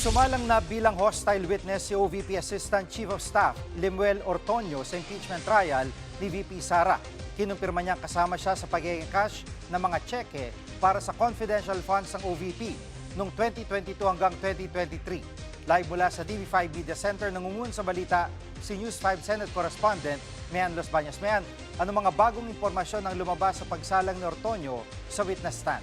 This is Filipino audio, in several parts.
Sumalang na bilang hostile witness si OVP Assistant Chief of Staff Lemuel Ortonio sa impeachment trial ni VP Sara. Kinumpirma niyang kasama siya sa pag-cash ng mga tseke para sa confidential funds ng OVP noong 2022 hanggang 2023. Live mula sa TV5 Media Center, nangungun sa balita si News 5 Senate Correspondent Mian Los Bañas. Mian, ano mga bagong impormasyon ang lumabas sa pagsalang ni Ortonio sa witness stand?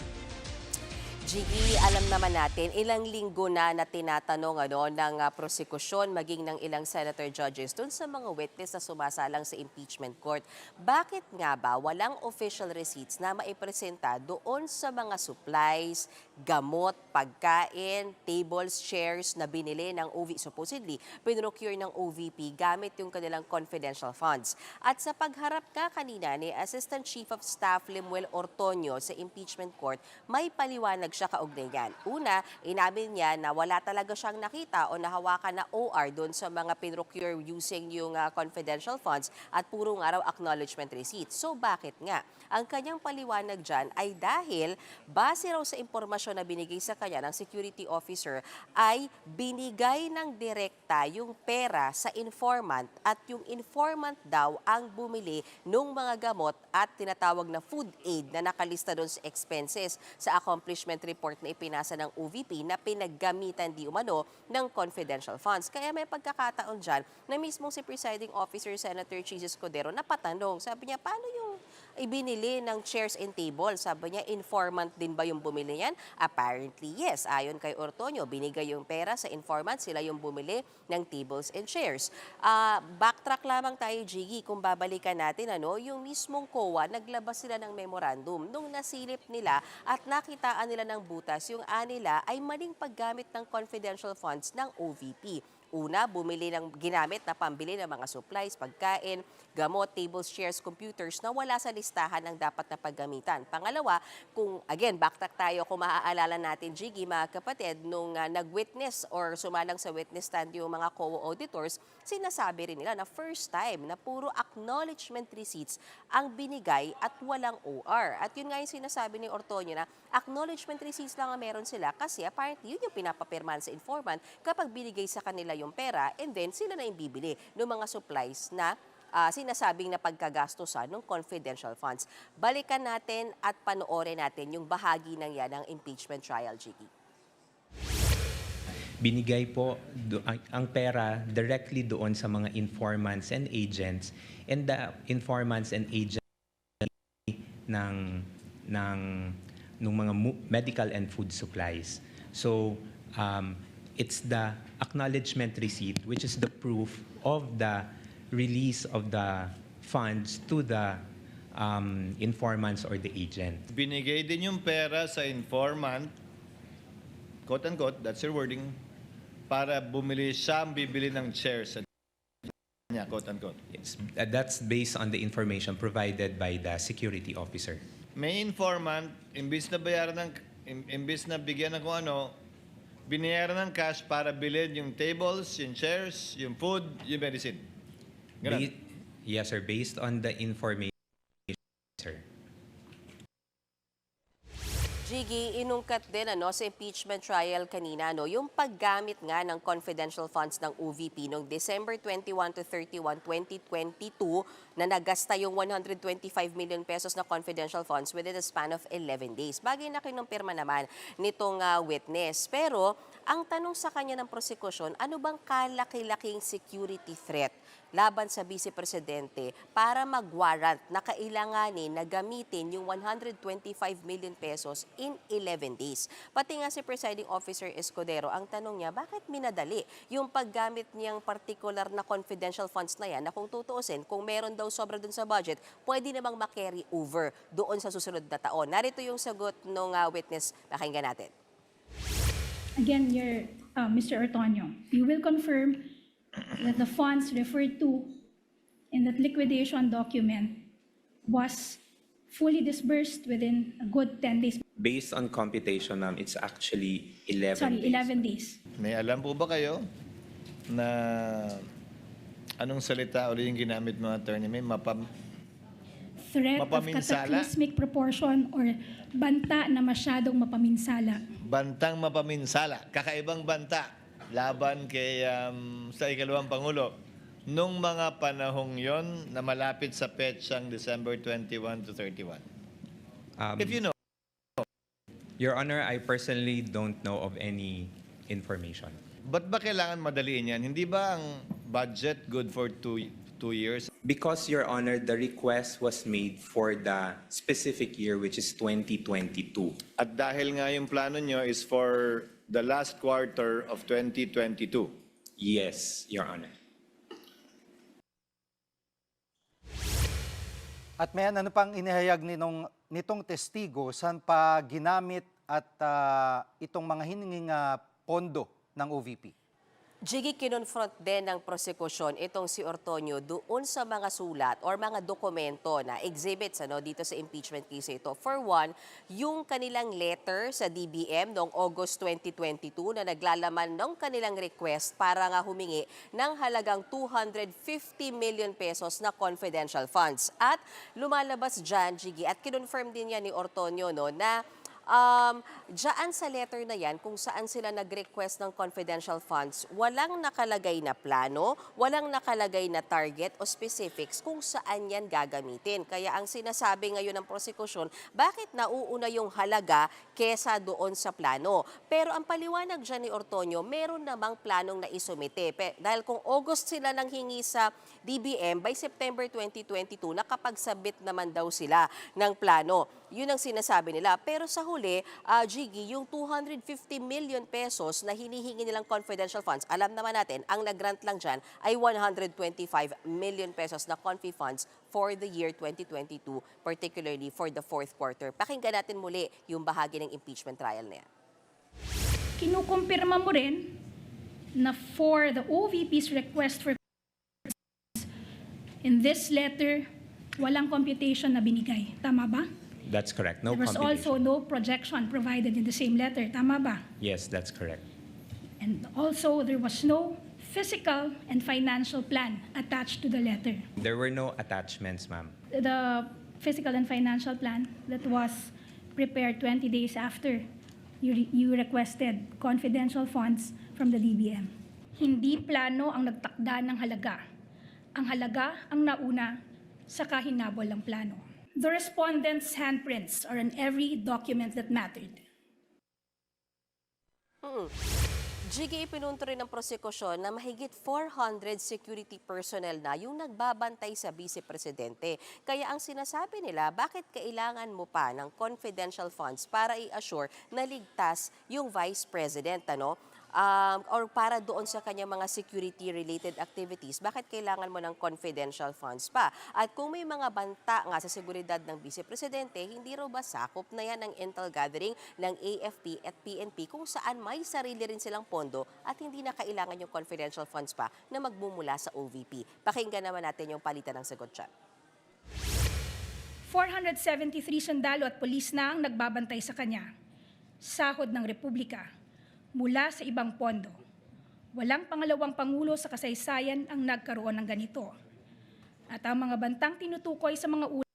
Jiggy, alam naman natin, ilang linggo na tinatanong ng prosekusyon maging ng ilang senator judges dun sa mga witness na sumasalang sa impeachment court. Bakit nga ba walang official receipts na maipresenta doon sa mga supplies, gamot, pagkain, tables, chairs na binili ng supposedly pinrocure ng OVP gamit yung kanilang confidential funds. At sa pagharap ka kanina ni Assistant Chief of Staff Lemuel Ortonio sa impeachment court, may paliwanag siya kaugnay yan. Una, inamin niya na wala talaga siyang nakita o nahawakan na OR doon sa mga pinrocure using yung confidential funds at puro nga raw acknowledgement receipt. So bakit nga? Ang kanyang paliwanag dyan ay dahil base raw sa impormasyon na binigay sa kanya ng security officer ay binigay ng direkta yung pera sa informant at yung informant daw ang bumili ng mga gamot at tinatawag na food aid na nakalista doon sa expenses sa accomplishment report na ipinasa ng OVP na pinaggamitan di umano ng confidential funds. Kaya may pagkakataon dyan na mismong si Presiding Officer Senator Chis Escudero napatanong. Sabi niya, paano yung ibinili ng chairs and tables? Sabi niya, informant din ba yung bumili yan? Apparently, yes. Ayon kay Ortonio, binigay yung pera sa informant, sila yung bumili ng tables and chairs. Backtrack lamang tayo, Jiggy, kung babalikan natin, yung mismong COA, naglabas sila ng memorandum. Nung nasilip nila at nakitaan nila ng butas, yung anila ay maling paggamit ng confidential funds ng OVP. Una, ginamit na pambili ng mga supplies, pagkain, gamot, tables, chairs, computers na wala sa listahan ng dapat na paggamitan. Pangalawa, backtrack tayo kung maaalala natin, Jiggy, mga kapatid, nung nag-witness or sumalang sa witness stand yung mga COA auditors, sinasabi rin nila na first time na puro acknowledgement receipts ang binigay at walang OR. At yun nga yung sinasabi ni Ortonio na acknowledgement receipts lang ang meron sila kasi apparently yun yung pinapapirmahan sa informant kapag binigay sa kanila yung pera and then sila na yung bibili ng mga supplies na sinasabing na pagkagastusan ng confidential funds. Balikan natin at panoorin natin yung bahagi ng yan ng impeachment trial, Jiggy. Binigay po ang pera directly doon sa mga informants and agents, and the informants and agents ng mga medical and food supplies. So it's the acknowledgement receipt which is the proof of the release of the funds to the informants or the agent. Binigay din yung pera sa informant, quote-unquote, that's your wording, para bumili siya ang bibili ng chairs niya, quote-unquote. Yes, that's based on the information provided by the security officer. May informant, imbis na bigyan ng kung ano, binayaran ng cash para bilhin yung tables, yung chairs, yung food, yung medicine. Yes, sir. Based on the information, sir. Jiggy, inungkat din sa impeachment trial kanina yung paggamit nga ng confidential funds ng OVP noong December 21 to 31, 2022 na nagasta yung 125 million pesos na confidential funds within a span of 11 days. Bagay na kinumpirma naman nitong witness. Pero ang tanong sa kanya ng prosekusyon, ano bang kalaki-laking security threat laban sa Vice Presidente para mag-warrant na kailanganin na gamitin yung 125 million pesos in 11 days. Pati nga si Presiding Officer Escudero, ang tanong niya, bakit minadali yung paggamit niyang particular na confidential funds na yan na kung tutuusin, kung meron daw sobra dun sa budget, pwede namang ma-carry over doon sa susunod na taon. Narito yung sagot ng witness, pakinggan natin. Again, Mr. Ortonio, you will confirm that the funds referred to in that liquidation document was fully disbursed within a good 10 days. Based on computation, ma'am, it's actually 11 days. 11 days. May alam po ba kayo na anong salita ulit yung ginamit ng attorney? May Threat of Mapaminsala? cataclysmic proportion or banta na masyadong mapaminsala. bantang mapaminsala. Kakaibang banta. laban kay sa ikalawang Pangulo. Nung mga panahong yon na malapit sa petsang December 21 to 31. If you know. Your Honor, I personally don't know of any information. Ba't ba kailangan madaliin yan? Hindi ba ang budget good for two years? Because, Your Honor, the request was made for the specific year, which is 2022. At dahil nga yung plano nyo is for the last quarter of 2022. Yes, Your Honor. At Mayan, ano pang inihayag nitong testigo, saan pa ginamit at itong mga hininging pondo ng OVP? Jiggy, kinonfront din ng prosekusyon itong si Ortonio doon sa mga sulat or mga dokumento na exhibits dito sa impeachment case ito. For one, yung kanilang letter sa DBM noong August 2022 na naglalaman ng kanilang request para nga humingi ng halagang 250 million pesos na confidential funds. At lumalabas dyan, Jiggy, at kinonfirm din yan ni Ortonio na dyan sa letter na yan, kung saan sila nag-request ng confidential funds, walang nakalagay na plano, walang nakalagay na target o specifics kung saan yan gagamitin. Kaya ang sinasabi ngayon ng prosekusyon, bakit nauuna yung halaga kesa doon sa plano? Pero ang paliwanag dyan ni Ortonio, meron namang planong na isumite. Dahil kung August sila nang hingi sa DBM, by September 2022, nakapagsabit naman daw sila ng plano. Yun ang sinasabi nila. Pero sa huli, Jiggy, yung 250 million pesos na hinihingi nilang confidential funds, alam naman natin, ang nag-grant lang dyan ay 125 million pesos na confi funds for the year 2022, particularly for the fourth quarter. Pakinggan natin muli yung bahagi ng impeachment trial na yan. Kinukumpirma mo rin na for the OVP's request for in this letter, walang computation na binigay. Tama ba? That's correct. No There was computation. also no projection provided in the same letter. Tama ba? Yes, that's correct. And also, there was no physical and financial plan attached to the letter. There were no attachments, ma'am. The physical and financial plan that was prepared 20 days after you requested confidential funds from the DBM. Hindi plano ang nagtakda ng halaga. Ang halaga ang nauna sa kahinabol ng plano. The respondent's handprints are on every document that mattered. Jiggy, ipinunto rin ng prosekusyon na mahigit 400 security personnel na yung nagbabantay sa vice-presidente. Kaya ang sinasabi nila, bakit kailangan mo pa ng confidential funds para i-assure na ligtas yung vice president, or para doon sa kanyang mga security-related activities, bakit kailangan mo ng confidential funds pa? At kung may mga banta nga sa seguridad ng vice-presidente, hindi raw ba sakop na yan ng intel gathering ng AFP at PNP kung saan may sarili rin silang pondo at hindi na kailangan yung confidential funds pa na magmumula sa OVP? Pakinggan naman natin yung palitan ng sagot dyan. 473 sundalo at pulis na ang nagbabantay sa kanya. Sahod ng Republika mula sa ibang pondo. Walang pangalawang pangulo sa kasaysayan ang nagkaroon ng ganito. At ang mga bantang tinutukoy sa mga ulat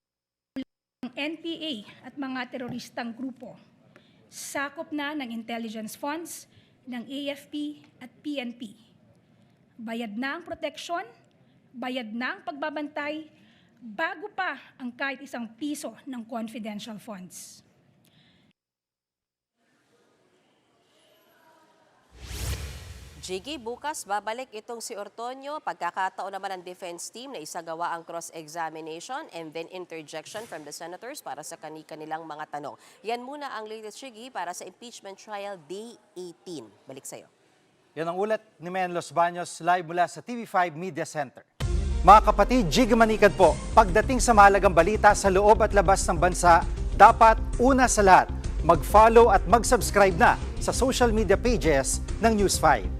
ng NPA at mga teroristang grupo, sakop na ng intelligence funds ng AFP at PNP. Bayad na ang proteksyon, bayad na ang pagbabantay, bago pa ang kahit isang piso ng confidential funds. Jiggy, bukas babalik itong si Ortonio. Pagkakataon naman ng defense team na isagawa ang cross-examination and then interjection from the senators para sa kanilang mga tanong. Yan muna ang latest, Jiggy, para sa impeachment trial day 18. Balik sa'yo. Yan ang ulat ni Men Los Baños live mula sa TV5 Media Center. Mga kapatid, Jiggy Manikad po. Pagdating sa mahalagang balita sa loob at labas ng bansa, dapat una sa lahat, mag-follow at mag-subscribe na sa social media pages ng News 5.